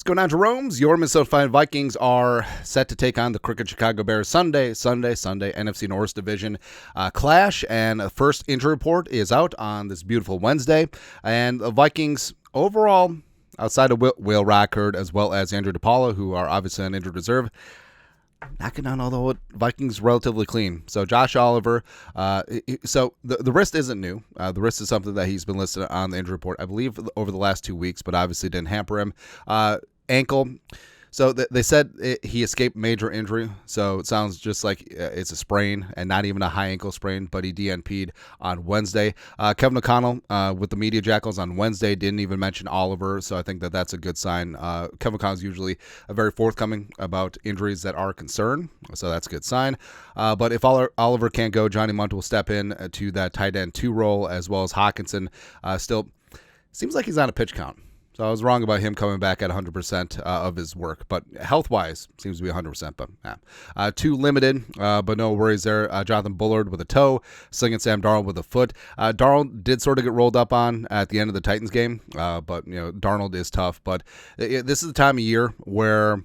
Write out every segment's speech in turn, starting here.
What's going on, Jerome's? Your Minnesota Vikings are set to take on the crooked Chicago Bears Sunday, NFC North Division clash, and the first injury report is out on this beautiful Wednesday, and the Vikings overall, outside of Will Rockard as well as Andrew DePaula, who are obviously on injured reserve, knocking down all the Vikings relatively clean. So Josh Oliver, so the wrist isn't new. The wrist is something that he's been listed on the injury report, I believe, over the last 2 weeks, but obviously didn't hamper him. Ankle. So they said he escaped major injury, so it sounds just like it's a sprain and not even a high ankle sprain, but he DNP'd on Wednesday. Kevin O'Connell with the Media Jackals on Wednesday didn't even mention Oliver, so I think that that's a good sign. Kevin O'Connell's usually very forthcoming about injuries that are a concern, so that's a good sign. But if Oliver can't go, Johnny Munt will step in to that tight end 2 role, as well as Hawkinson. Still seems like he's on a pitch count. So I was wrong about him coming back at 100% of his work, but health-wise seems to be 100%. But yeah, 2 limited, but no worries there. Jonathan Bullard with a toe, Slinging Sam Darnold with a foot. Darnold did sort of get rolled up on at the end of the Titans game, but Darnold is tough. But this is the time of year where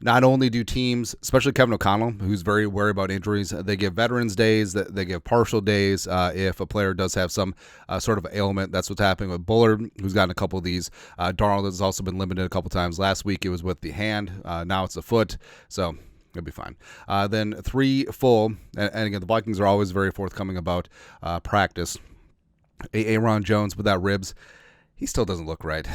not only do teams, especially Kevin O'Connell, who's very worried about injuries, they give veterans days, they give partial days if a player does have some sort of ailment. That's what's happening with Bullard, who's gotten a couple of these. Darnold has also been limited a couple times. Last week it was with the hand. Now it's the foot. So it'll be fine. Then 3 full, and again, the Vikings are always very forthcoming about practice. Aaron Jones without ribs, he still doesn't look right.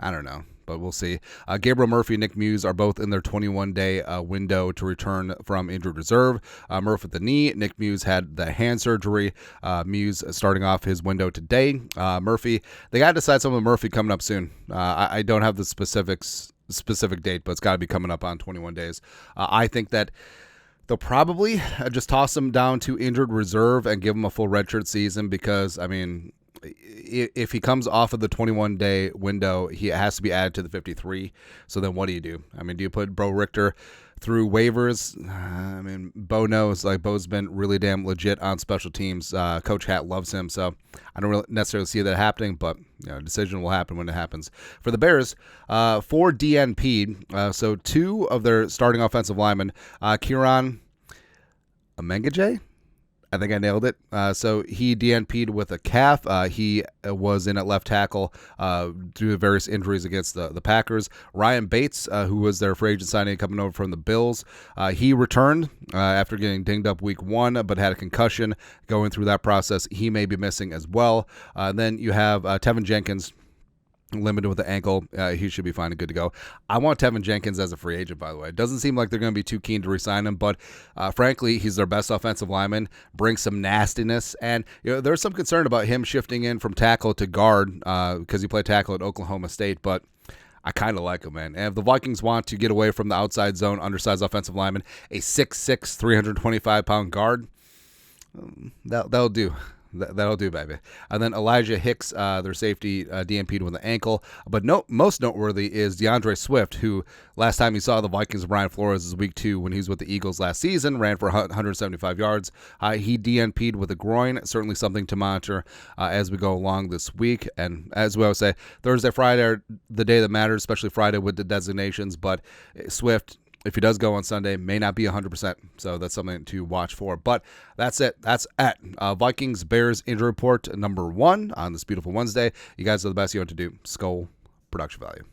I don't know, but we'll see. Gabriel Murphy and Nick Muse are both in their 21-day window to return from injured reserve. Murphy with the knee. Nick Muse had the hand surgery. Muse starting off his window today. Murphy, they got to decide something with Murphy coming up soon. I don't have the specific date, but it's got to be coming up on 21 days. I think that they'll probably just toss him down to injured reserve and give him a full redshirt season because, I mean, if he comes off of the 21-day window, he has to be added to the 53. So then what do? I mean, do you put Bo Richter through waivers? I mean, Bo knows. Like, Bo's been really damn legit on special teams. Coach Hatt loves him, so I don't really necessarily see that happening, but decision will happen when it happens. For the Bears, 4 DNP'd, so 2 of their starting offensive linemen, Kieran Amengaje, I think I nailed it. So he DNP'd with a calf. He was in at left tackle due to various injuries against the Packers. Ryan Bates, who was their free agent signing coming over from the Bills, he returned after getting dinged up week 1, but had a concussion going through that process. He may be missing as well. Then you have Tevin Jenkins, limited with the ankle. He should be fine and good to go. I want Tevin Jenkins as a free agent, by the way. It doesn't seem like they're going to be too keen to re-sign him, but frankly, he's their best offensive lineman, brings some nastiness, and there's some concern about him shifting in from tackle to guard because he played tackle at Oklahoma State, but I kind of like him, man. And if the Vikings want to get away from the outside zone, undersized offensive lineman, a 6'6", 325-pound guard, that'll do. That'll do, baby. And then Elijah Hicks, their safety, DNP'd with an ankle. But most noteworthy is DeAndre Swift, who last time he saw the Vikings, Brian Flores, is week 2 when he was with the Eagles last season, ran for 175 yards. He DNP'd with a groin, certainly something to monitor as we go along this week. And as we always say, Thursday, Friday are the day that matters, especially Friday with the designations. But Swift, if he does go on Sunday, may not be 100%. So that's something to watch for. But that's it. That's at Vikings-Bears injury report number 1 on this beautiful Wednesday. You guys are the best. You know what to do. Skull production value.